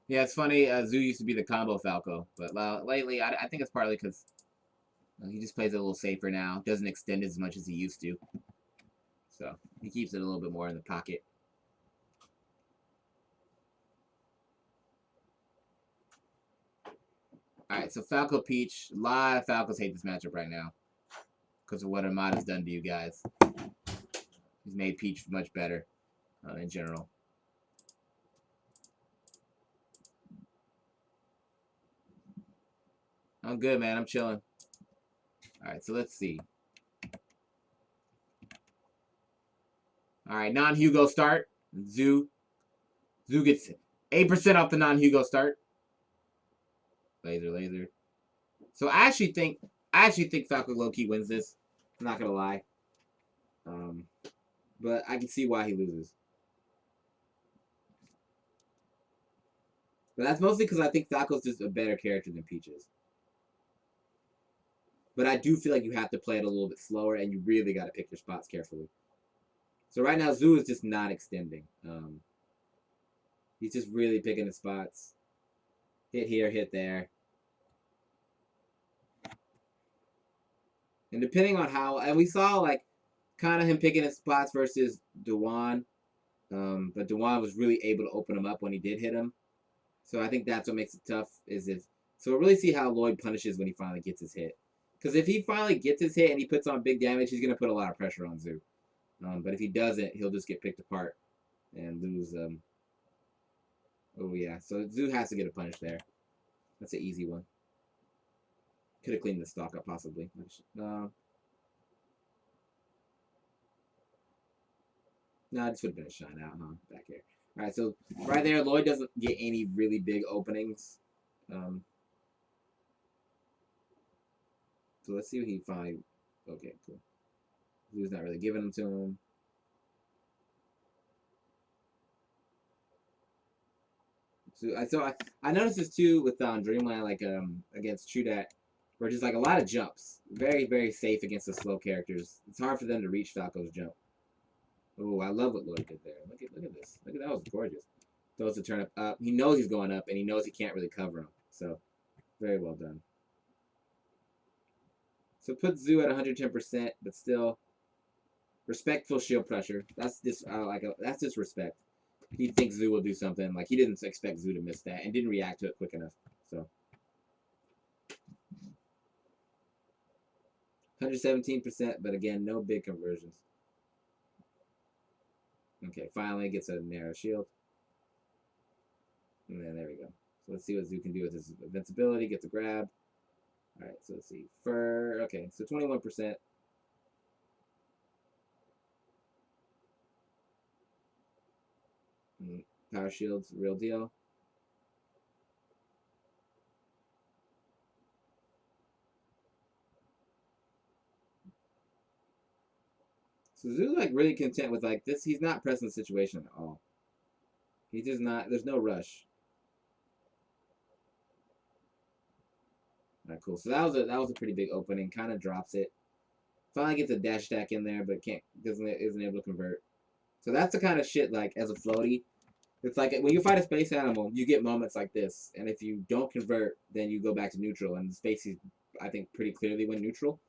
Yeah, it's funny. Zoo used to be the combo Falco, but lately I think it's partly because he just plays it a little safer now. Doesn't extend as much as he used to, so he keeps it a little bit more in the pocket. All right, so Falco Peach. A lot of Falcos hate this matchup right now because of what Armada's done to you guys. He's made Peach much better in general. I'm good, man. I'm chilling. All right, so let's see. All right, non-Hugo start. Zoo. Zoo gets 8% off the non-Hugo start. Laser. So I actually think Falco low-key wins this. I'm not gonna lie. Um, but I can see why he loses. But that's mostly because I think Falco's just a better character than Peach is. But I do feel like you have to play it a little bit slower, and you really got to pick your spots carefully. So right now, Zoo is just not extending. He's just really picking the spots. Hit here, hit there. And depending on how, and we saw like kind of him picking his spots versus Dewan. But Dewan was really able to open him up when he did hit him. So I think that's what makes it tough. So we'll really see how Lloyd punishes when he finally gets his hit. Because if he finally gets his hit and he puts on big damage, he's gonna put a lot of pressure on Zoo. But if he doesn't, he'll just get picked apart and lose. Oh yeah, so Zoo has to get a punish there. That's an easy one. Could have cleaned the stock up possibly. No, this would have been a shine out, huh? Back here. All right, so right there, Lloyd doesn't get any really big openings. So let's see what he finally. Okay, cool. Zoo's not really giving them to him. So I noticed this too with Dreamland, like against Trudat, where just like a lot of jumps, very safe against the slow characters. It's hard for them to reach Falco's jump. Oh, I love what Lloyd did there. Look at this. Look at that was gorgeous. Throws the turnip up. He knows he's going up, and he knows he can't really cover him. So very well done. So put Zoo at 110%, but still respectful shield pressure. That's just that's just respect. He thinks Zoo will do something. Like he didn't expect Zoo to miss that and didn't react to it quick enough. So 117%, but again, no big conversions. Okay, finally gets a narrow shield. And then there we go. So let's see what Zoo can do with his invincibility. Gets a grab. All right, so let's see. Okay, so 21%. Power shields, real deal. So Zoo's like really content with like this. He's not pressing the situation at all. He's just not. There's no rush. All right, cool. So that was a pretty big opening. Kind of drops it. Finally gets a dash stack in there, but isn't able to convert. So that's the kind of shit like as a floaty. It's like when you fight a space animal, you get moments like this, and if you don't convert, then you go back to neutral, and the space I think pretty clearly went neutral.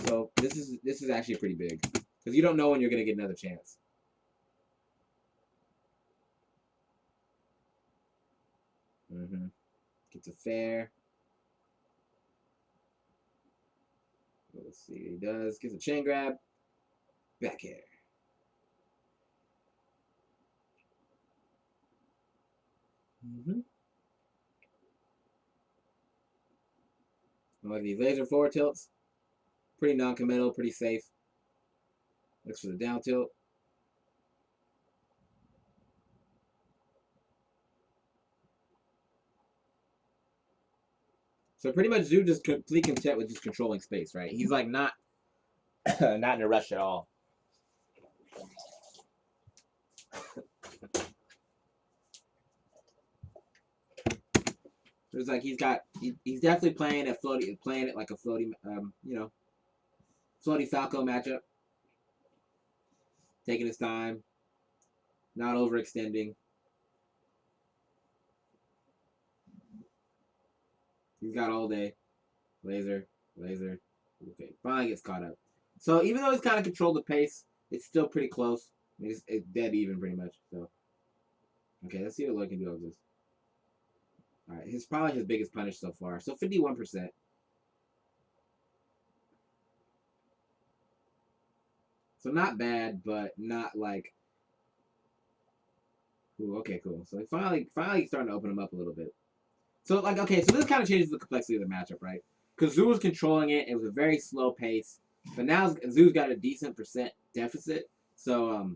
So this is actually pretty big because you don't know when you're gonna get another chance. Gets a fair. Let's see what he does. Gets a chain grab. Back air. Like these laser forward tilts. Pretty non-committal, pretty safe. Looks for the down tilt. So pretty much Zoo just completely content with just controlling space, right? He's like not not in a rush at all. So it's like he's definitely playing playing it like a floaty floaty Falco matchup. Taking his time, not overextending. He's got all day. Laser. Okay, finally gets caught up. So even though he's kind of controlled the pace, it's still pretty close. It's dead even pretty much. So okay, let's see what Lloyd can do with this. All right, his probably his biggest punish so far. So 51%. So not bad, but not like. Ooh, okay, cool. So finally starting to open him up a little bit. So like, okay, so this kind of changes the complexity of the matchup, right? Because Zoo was controlling it. It was a very slow pace, but now Zoo's got a decent percent deficit. So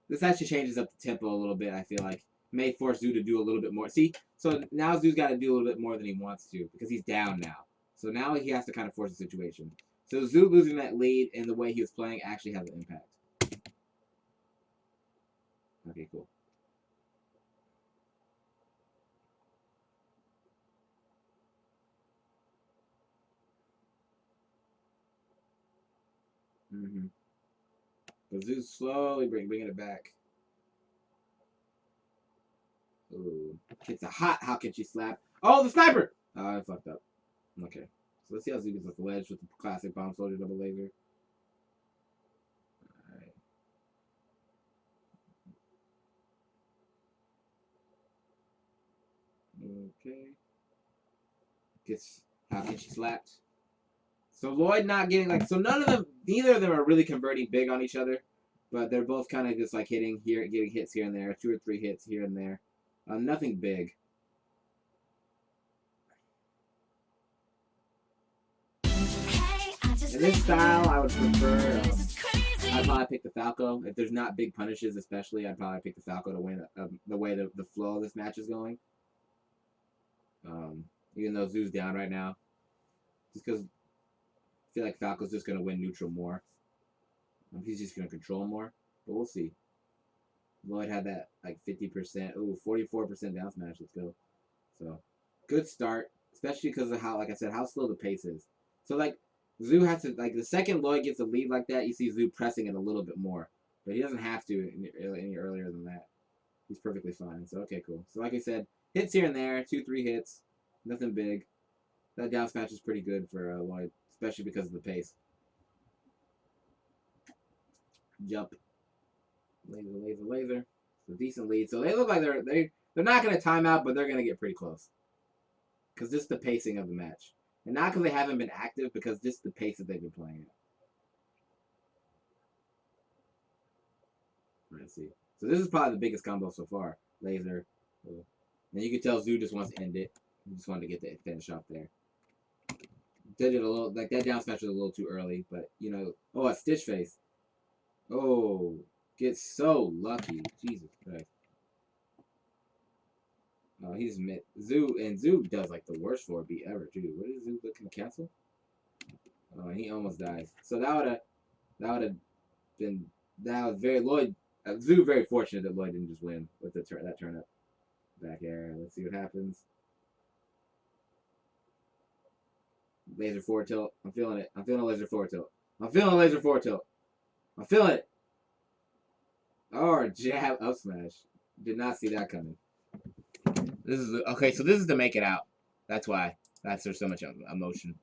this actually changes up the tempo a little bit. I feel like may force Zoo to do a little bit more. See, so now Zoo's got to do a little bit more than he wants to because he's down now. So now he has to kind of force the situation. So Zoo losing that lead and the way he was playing actually has an impact. Okay, cool. Mm-hmm. But Zoo's slowly bringing it back. Ooh. It's a hot how can she slap. Oh, the sniper! Oh, I fucked up. Okay. So let's see how Zoo gets off the ledge with the classic bomb soldier double laser. Alright. Okay. Gets how can she slapped. So Lloyd not getting like so none of them neither of them are really converting big on each other. But they're both kind of just like hitting here, getting hits here and there, 2 or 3 hits here and there. Nothing big. In this style, I would prefer. I'd probably pick the Falco. If there's not big punishes, especially, I'd probably pick the Falco to win the way the flow of this match is going. Even though Zoo's down right now. Just because I feel like Falco's just going to win neutral more. He's just going to control more. But we'll see. Lloyd had that like 50%. Ooh, 44% down smash. Let's go. So, good start. Especially because of how, like I said, how slow the pace is. So, like, Zoo has to, like, the second Lloyd gets a lead like that, you see Zoo pressing it a little bit more. But he doesn't have to any earlier than that. He's perfectly fine. So, okay, cool. So, like I said, hits here and there, 2, 3 hits. Nothing big. That down smash is pretty good for Lloyd, especially because of the pace. Jump. Laser. So, decent lead. So, they look like they're not going to time out, but they're going to get pretty close. Because just the pacing of the match. And not because they haven't been active, because just the pace that they've been playing at. Let's see. So this is probably the biggest combo so far. Laser. And you can tell Zoo just wants to end it. He just wanted to get the finish off there. Did it a little, like that down smash was a little too early, but you know. Oh, a Stitch Face. Oh, gets so lucky. Jesus Christ. Oh, he's mid. Zoo does like the worst 4B ever too. What is Zoo looking to cancel? Oh, he almost dies. So that would have been that was very Lloyd. Zoo very fortunate that Lloyd didn't just win with that turn up back air. Let's see what happens. Laser forward tilt. I'm feeling it. I'm feeling a laser forward tilt. I'm feeling a laser forward tilt. I'm feeling it. Oh, jab up smash. Did not see that coming. This is okay. So this is to make it out. That's why. There's so much emotion.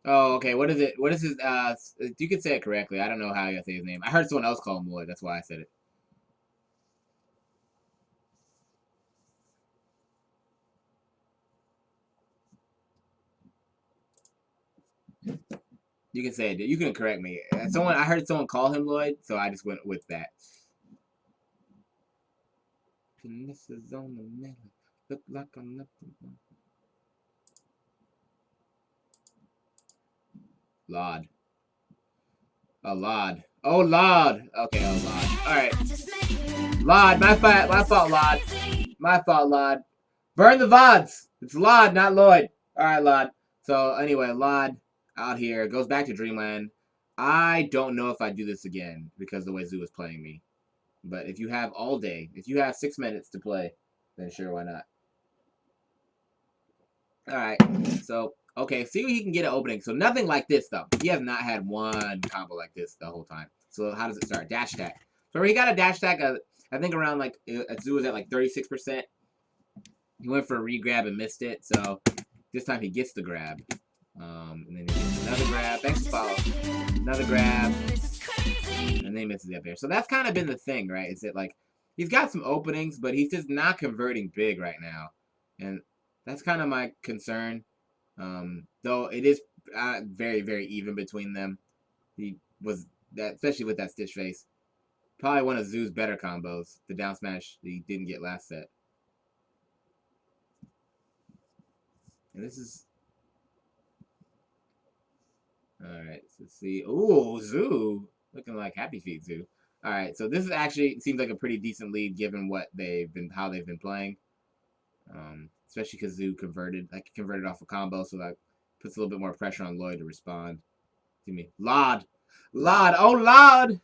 Oh, okay. What is it? What is his? You can say it correctly. I don't know how you say his name. I heard someone else call him Lloyd. That's why I said it. You can say it. You can correct me. I heard someone call him Lloyd, so I just went with that. Is on the middle. Look like I'm nothing. Llod. Oh, Llod. Oh, Llod. Okay, oh, Llod. All right. Llod, my fault, Llod. My fault, Llod. Burn the VODs. It's Llod, not Lloyd. All right, Llod. So anyway, Llod out here goes back to Dreamland. I don't know if I do this again because the way Zoo is playing me. But if you have all day, if you have 6 minutes to play, then sure, why not? All right. So okay, see if he can get an opening. So nothing like this though. He has not had one combo like this the whole time. So how does it start? Dash attack. So he got a dash attack, I think around like, Zoo was at like 36%. He went for a re-grab and missed it, so this time he gets the grab. And then he gets another grab. Thanks for follow. Another grab. And then he misses the up air. So that's kind of been the thing, right? Is that like, he's got some openings, but he's just not converting big right now. And that's kind of my concern. Though it is very, very even between them. He was, that, especially with that Stitch Face, probably one of Zoo's better combos. The down smash that he didn't get last set. And this is... Alright, so let's see. Ooh, Zoo! Looking like Happy Feet Zoo. Alright, so this is actually seems like a pretty decent lead given what how they've been playing. Especially because Zoo converted off a combo, so that puts a little bit more pressure on Lloyd to respond. Excuse me. Llod! Llod! Oh, Llod!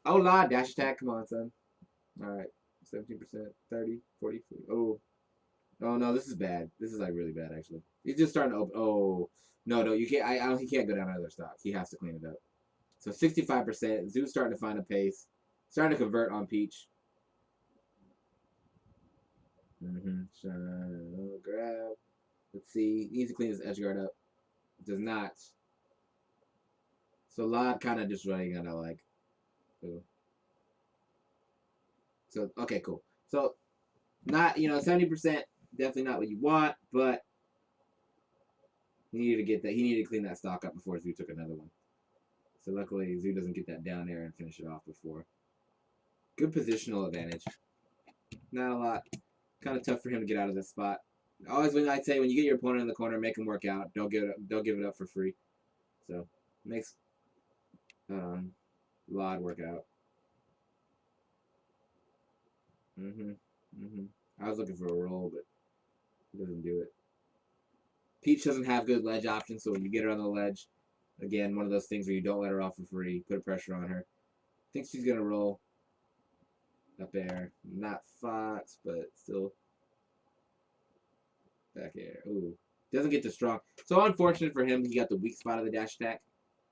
Oh, Llod! Dash attack, come on, son. Alright. 17%, 30, 40, 40. Oh. Oh no, this is bad. This is like really bad actually. He's just starting to open. Oh no, you can't. I don't. He can't go down another stock. He has to clean it up. So 65%. Zoo's starting to find a pace. Starting to convert on Peach. Oh, grab. Let's see. He needs to clean his edge guard up. Does not. So Llod kind of just running out of like. Ooh. So okay, cool. So not 70%. Definitely not what you want, but he needed to get that. He needed to clean that stock up before Zoo took another one. So luckily, Zoo doesn't get that down air and finish it off before. Good positional advantage. Not a lot. Kind of tough for him to get out of this spot. Always when I say when you get your opponent in the corner, make him work out. Don't give it up for free. So makes Llod work out. I was looking for a roll, but he doesn't do it. Peach doesn't have good ledge options, so when you get her on the ledge, again, one of those things where you don't let her off for free, put pressure on her. Thinks she's going to roll up air. Not Fox, but still back air. Ooh. Doesn't get too strong. So unfortunate for him, he got the weak spot of the dash attack,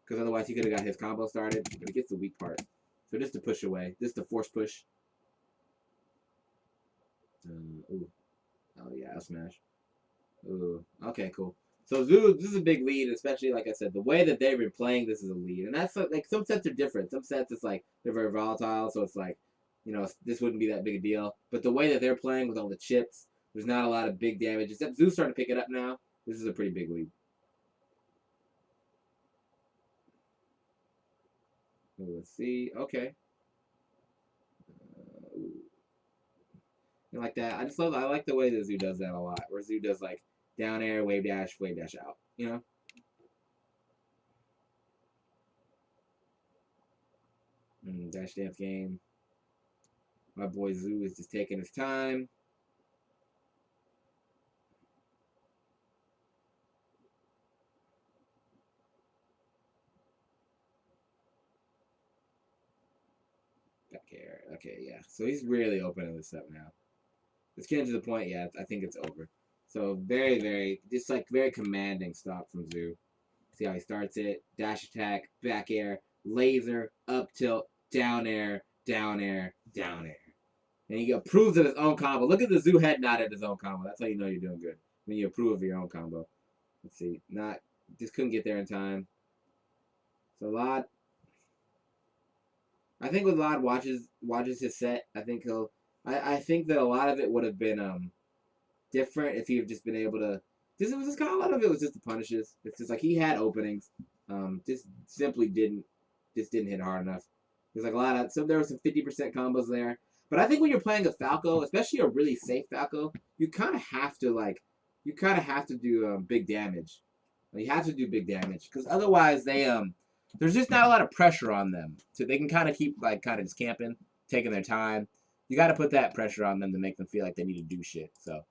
because otherwise he could have got his combo started, but he gets the weak part. So just to push away. Just to force push. Ooh. Oh, yeah, I'll smash. Ooh, okay, cool. So Zoo, this is a big lead, especially like I said, the way that they've been playing this is a lead, and that's like some sets are different. Some sets it's like they're very volatile, so it's like this wouldn't be that big a deal. But the way that they're playing with all the chips, there's not a lot of big damage. Except Zoo's starting to pick it up now. This is a pretty big lead. Let's see. Okay. Like that. I like the way that Zoo does that a lot. Where Zoo does like down air, wave dash out. Dash dance game. My boy Zoo is just taking his time. Back air. Okay, yeah. So he's really opening this up now. It's getting to the point, yeah, I think it's over. So very, very, just like very commanding stop from Zoo. See how he starts it. Dash attack, back air, laser, up tilt, down air, down air, down air. And he approves of his own combo. Look at the Zoo head nod at his own combo. That's how you know you're doing good. When you approve of your own combo. Let's see. Just couldn't get there in time. So Llod, I think when Llod watches his set, I think I think that a lot of it would have been different if he had just been able to. This was just kind of a lot of it was just the punishes. It's just like he had openings, just simply didn't hit hard enough. There's like a lot of there were some 50% combos there, but I think when you're playing a Falco, especially a really safe Falco, you kind of have to do big damage. You have to do big damage because otherwise there's just not a lot of pressure on them, so they can kind of keep just camping, taking their time. You got to put that pressure on them to make them feel like they need to do shit. So